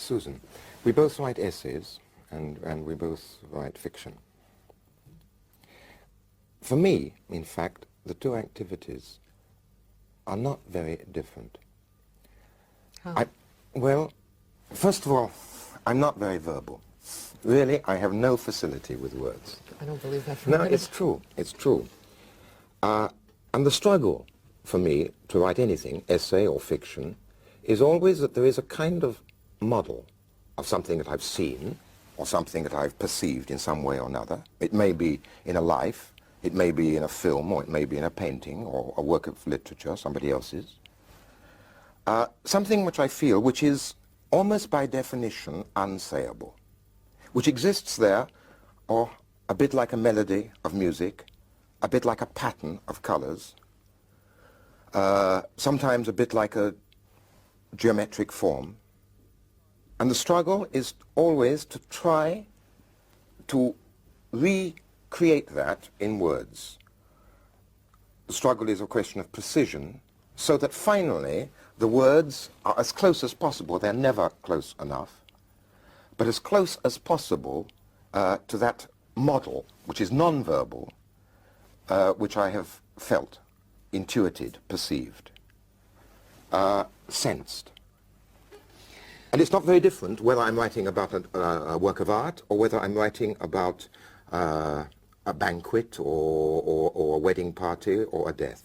Susan, we both write essays and we both write fiction. For me, in fact, the two activities are not very different. How? Well, first of all, I'm not very verbal. Really, I have no facility with words. I don't believe that for No, a minute. it's true. It's true. And the struggle for me to write anything, essay or fiction, is always that there is a kind of model of something that I've seen or something that I've perceived in some way or another. It may be in a life, it may be in a film, or it may be in a painting or a work of literature, somebody else's. Something which I feel which is almost by definition unsayable, which exists there, or a bit like a melody of music, a bit like a pattern of colors, sometimes a bit like a geometric form. And the struggle is always to try to recreate that in words. The struggle is a question of precision, so that finally the words are as close as possible. They're never close enough, but as close as possible to that model, which is non-verbal, which I have felt, intuited, perceived, sensed. And it's not very different whether I'm writing about a work of art or whether I'm writing about a banquet or a wedding party or a death.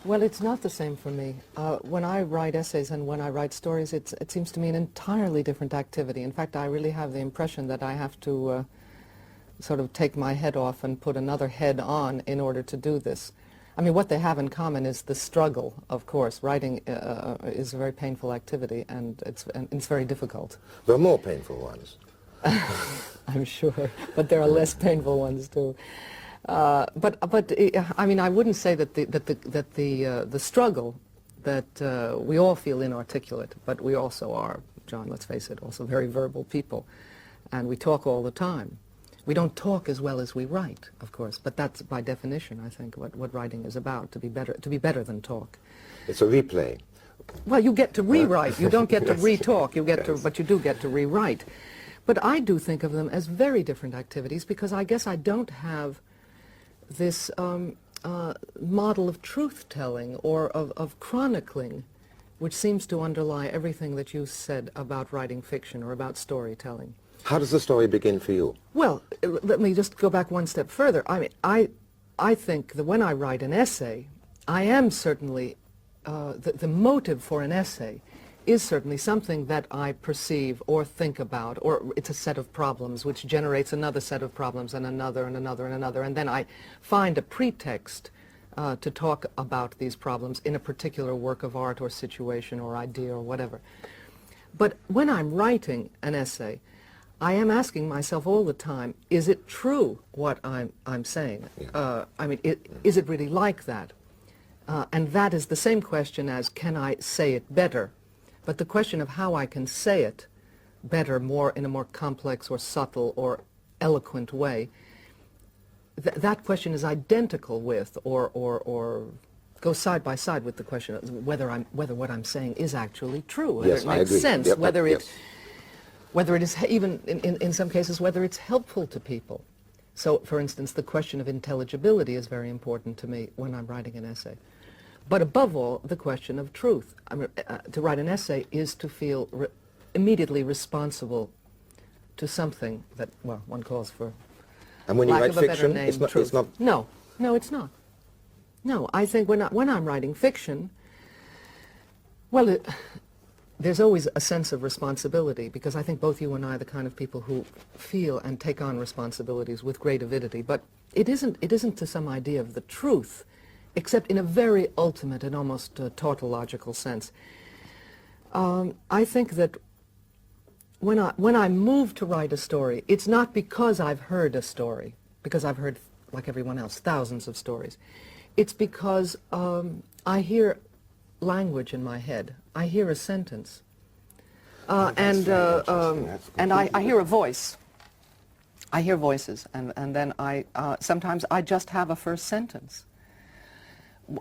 Well, it's not the same for me. When I write essays and when I write stories, it seems to me an entirely different activity. In fact, I really have the impression that I have to sort of take my head off and put another head on in order to do this. I mean, what they have in common is the struggle, of course. Writing is a very painful activity, and it's very difficult. There are more painful ones. I'm sure, but there are less painful ones too. But I mean, I wouldn't say that the struggle that we all feel inarticulate, but we also are, John, let's face it, also very verbal people, and we talk all the time. We don't talk as well as we write, of course, but that's by definition, I think, what writing is about, to be better than talk. It's a replay. Well, you get to rewrite. You don't get to Yes. re-talk. You get Yes. to, but you do get to rewrite. But I do think of them as very different activities because I guess I don't have this model of truth-telling or of chronicling, which seems to underlie everything that you said about writing fiction or about storytelling. How does the story begin for you? Well, let me just go back one step further. I mean, I think that when I write an essay, I am certainly, the motive for an essay is certainly something that I perceive or think about, or it's a set of problems which generates another set of problems and another and another and another, and then I find a pretext to talk about these problems in a particular work of art or situation or idea or whatever. But when I'm writing an essay, I am asking myself all the time, is it true what I'm saying? Yeah. I mean, is it really like that? And that is the same question as, can I say it better? But the question of how I can say it better, in a more complex or subtle or eloquent way, that question is identical with, or goes side by side with the question of whether what I'm saying is actually true, whether Yes, it I makes agree. sense, Yep, whether yes. whether it is even, in some cases, whether it's helpful to people. So, for instance, the question of intelligibility is very important to me when I'm writing an essay. But above all, the question of truth. I mean, to write an essay is to feel immediately responsible to something that, well, one calls for, And when you lack write of a better fiction, name, it's not, truth. it's not... No, it's not. No, I think when I'm writing fiction, well, there's always a sense of responsibility, because I think both you and I are the kind of people who feel and take on responsibilities with great avidity. But it isn't to some idea of the truth, except in a very ultimate and almost tautological sense. I think that when I move to write a story, it's not because I've heard a story, because I've heard, like everyone else, thousands of stories. It's because I hear language in my head. I hear a sentence, and I hear a voice. I hear voices, and then sometimes I just have a first sentence.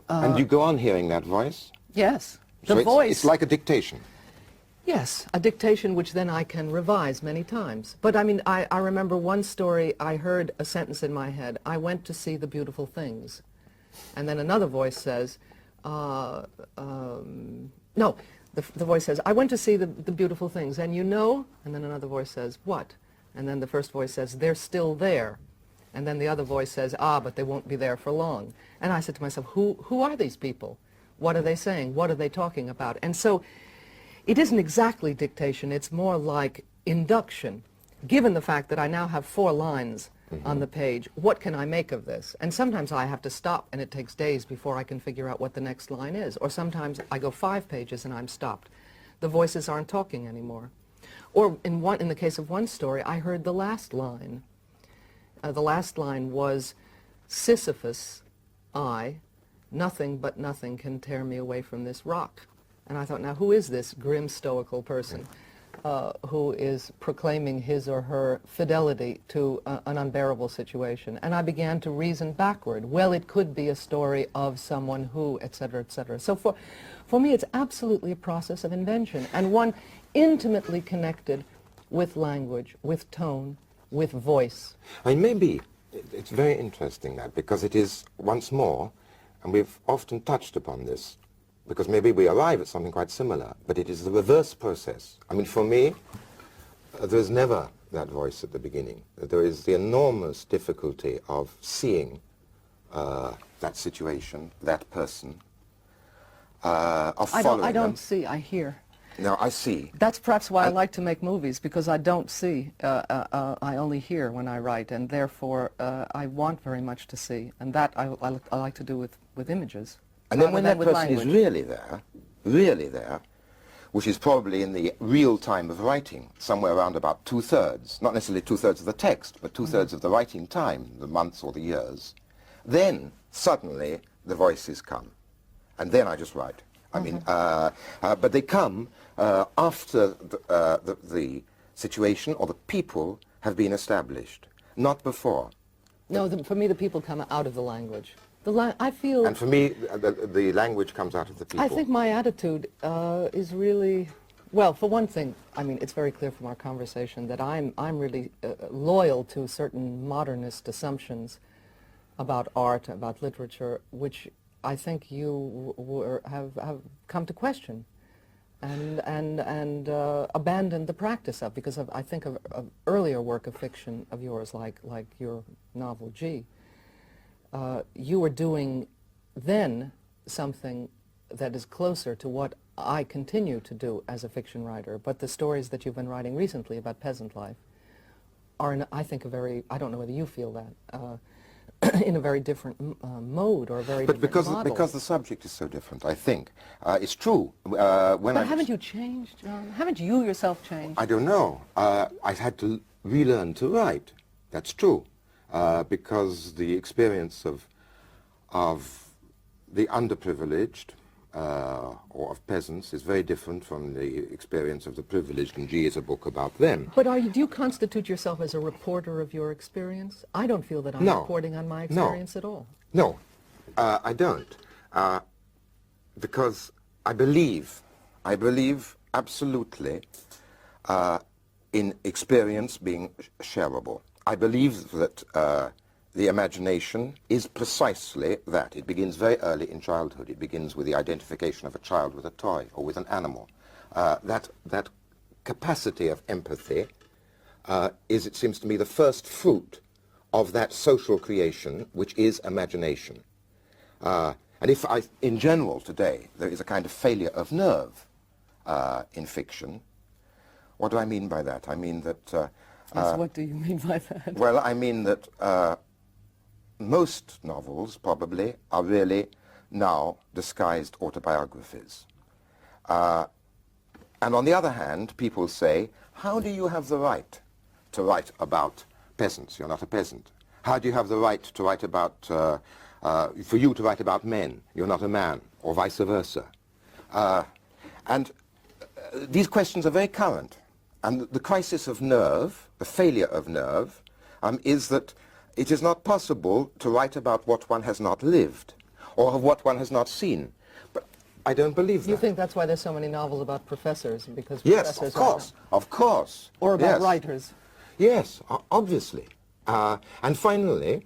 and you go on hearing that voice? Yes, So the it's voice. It's like a dictation. Yes, a dictation which then I can revise many times. But I mean, I remember one story, I heard a sentence in my head, I went to see the beautiful things. And then another voice says, no, the voice says, I went to see the beautiful things, and you know, and then another voice says, what? And then the first voice says, they're still there. And then the other voice says, but they won't be there for long. And I said to myself, who are these people? What are they saying? What are they talking about? And so it isn't exactly dictation, it's more like induction. Given the fact that I now have 4 lines on the page, what can I make of this? And sometimes I have to stop and it takes days before I can figure out what the next line is. Or sometimes I go 5 pages and I'm stopped. The voices aren't talking anymore. Or in the case of one story, I heard the last line. The last line was, Sisyphus, nothing but nothing can tear me away from this rock. And I thought, now who is this grim stoical person who is proclaiming his or her fidelity to an unbearable situation? And I began to reason backward. Well, it could be a story of someone who, et cetera, et cetera. So for me, it's absolutely a process of invention, and one intimately connected with language, with tone, with voice. I mean, maybe it's very interesting that, because it is, once more, and we've often touched upon this, because maybe we arrive at something quite similar, but it is the reverse process. I mean, for me, there's never that voice at the beginning. There is the enormous difficulty of seeing that situation, that person, of following I don't them. see, I hear. No, I see. That's perhaps why I like to make movies, because I don't see. I only hear when I write, and therefore I want very much to see, and that I like to do with images. And then when that person language. is really there, which is probably in the real time of writing, somewhere around about 2/3, not necessarily 2/3 of the text, but 2/3 of the writing time, the months or the years, then suddenly the voices come. And then I just write. I mean, but they come after the situation or the people have been established, not before. No, for me the people come out of the language. I feel... And for me, the language comes out of the people. I think my attitude is really... Well, for one thing, I mean, it's very clear from our conversation that I'm really loyal to certain modernist assumptions about art, about literature, which I think you have come to question and abandoned the practice of, because I think of earlier work of fiction of yours, like your novel G. You were doing then something that is closer to what I continue to do as a fiction writer, but the stories that you've been writing recently about peasant life are, I think, I don't know whether you feel that, in a very different mode or a very different model. Because the subject is so different, I think. It's true. But haven't you changed, John? Haven't you yourself changed? I don't know. I had to relearn to write. That's true. Because the experience of the underprivileged or of peasants is very different from the experience of the privileged, and G is a book about them. But do you constitute yourself as a reporter of your experience? I don't feel that I'm reporting on my experience at all. No, I don't. Because I believe absolutely in experience being shareable. I believe that the imagination is precisely that. It begins very early in childhood. It begins with the identification of a child with a toy or with an animal. That capacity of empathy is, it seems to me, the first fruit of that social creation, which is imagination. And if in general today there is a kind of failure of nerve in fiction, what do I mean by that? I mean that... Yes, what do you mean by that? Well, I mean that most novels probably are really now disguised autobiographies. And on the other hand, people say, how do you have the right to write about peasants? You're not a peasant. How do you have the right to write about, for you to write about men? You're not a man, or vice versa. And these questions are very current. And the crisis of nerve, the failure of nerve, is that it is not possible to write about what one has not lived or what one has not seen. I don't believe that. You think that's why there's so many novels about professors, because Yes, professors of course. or about Yes. writers? Yes, obviously. And finally,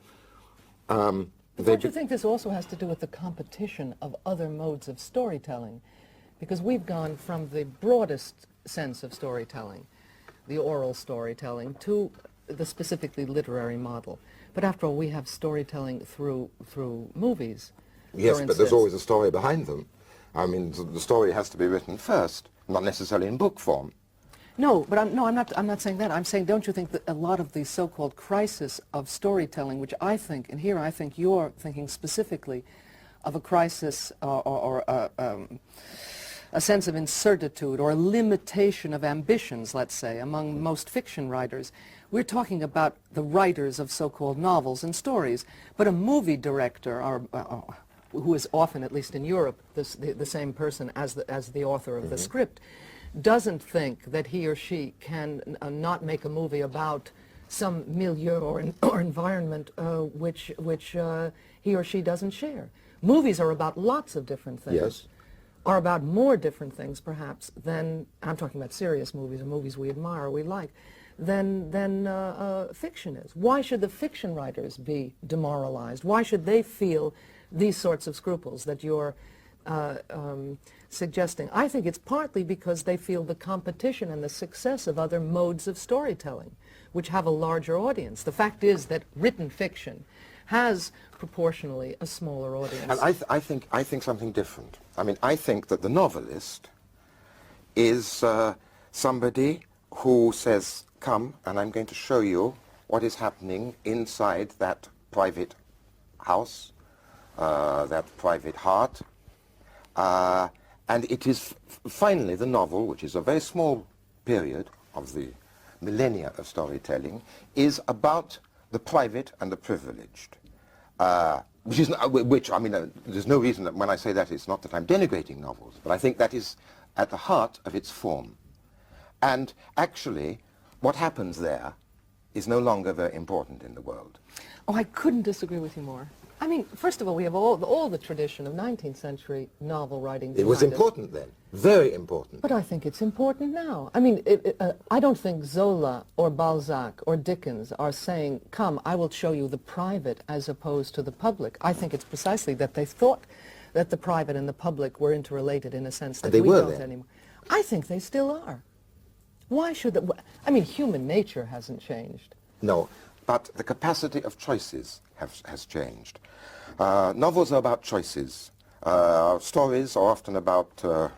Don't you think this also has to do with the competition of other modes of storytelling? Because we've gone from the broadest sense of storytelling, the oral storytelling, to the specifically literary model. But after all, we have storytelling through movies. yes, for but there's instance. always a story behind them. I mean, the story has to be written first, not necessarily in book form. No, but I'm not saying that. I'm saying, don't you think that a lot of the so-called crisis of storytelling, which I think, and here I think you're thinking specifically of a crisis or a sense of incertitude or a limitation of ambitions, let's say, among most fiction writers. We're talking about the writers of so-called novels and stories, but a movie director, who is often, at least in Europe, the same person as the author of the script, doesn't think that he or she can not make a movie about some milieu or environment which he or she doesn't share. Movies are about lots of different things. Yes. Are about more different things, perhaps, than, I'm talking about serious movies or movies we admire or we like, than fiction is. Why should the fiction writers be demoralized? Why should they feel these sorts of scruples that you're suggesting? I think it's partly because they feel the competition and the success of other modes of storytelling, which have a larger audience. The fact is that written fiction has proportionally a smaller audience. And I think something different. I mean, I think that the novelist is somebody who says, come, and I'm going to show you what is happening inside that private house, that private heart. And it is finally the novel, which is a very small period of the millennia of storytelling, is about the private and the privileged. Which, I mean, there's no reason that when I say that it's not that I'm denigrating novels, but I think that is at the heart of its form. And actually, what happens there is no longer very important in the world. Oh, I couldn't disagree with you more. I mean, first of all, we have all the tradition of 19th century novel writing. It was important then, very important. But I think it's important now. I mean, I don't think Zola or Balzac or Dickens are saying, come, I will show you the private as opposed to the public. I think it's precisely that they thought that the private and the public were interrelated in a sense that they we were don't then. anymore. I think they still are. Why should they? I mean, human nature hasn't changed. No, but the capacity of choices has changed. Novels are about choices. Stories are often about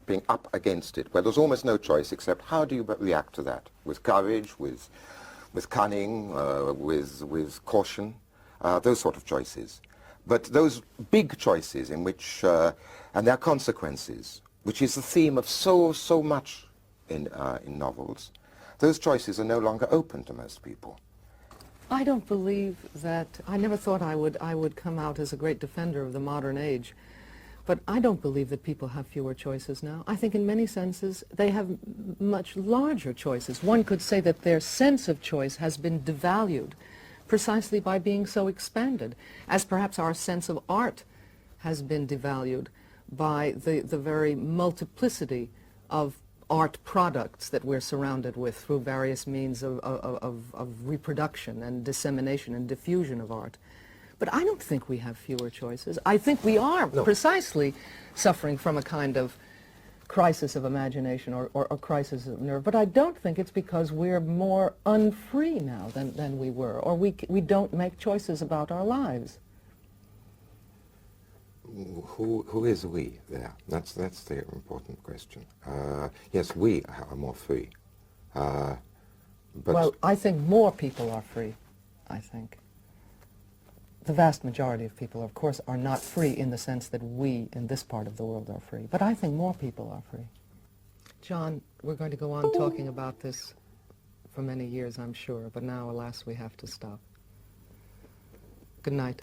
being up against it, where there's almost no choice except how do you react to that? With courage, with cunning, with caution, those sort of choices. But those big choices in which, and their consequences, which is the theme of so much in novels, those choices are no longer open to most people. I don't believe that, I never thought I would come out as a great defender of the modern age, but I don't believe that people have fewer choices now. I think in many senses they have much larger choices. One could say that their sense of choice has been devalued precisely by being so expanded, as perhaps our sense of art has been devalued by the very multiplicity of art products that we're surrounded with through various means of reproduction and dissemination and diffusion of art. But I don't think we have fewer choices. I think we are precisely suffering from a kind of crisis of imagination or crisis of nerve. But I don't think it's because we're more unfree now than we were, or we don't make choices about our lives. Who is we there? That's the important question. Yes, we are more free. But well, I think more people are free, I think. The vast majority of people, of course, are not free in the sense that we in this part of the world are free. But I think more people are free. John, we're going to go on talking about this for many years, I'm sure. But now, alas, we have to stop. Good night.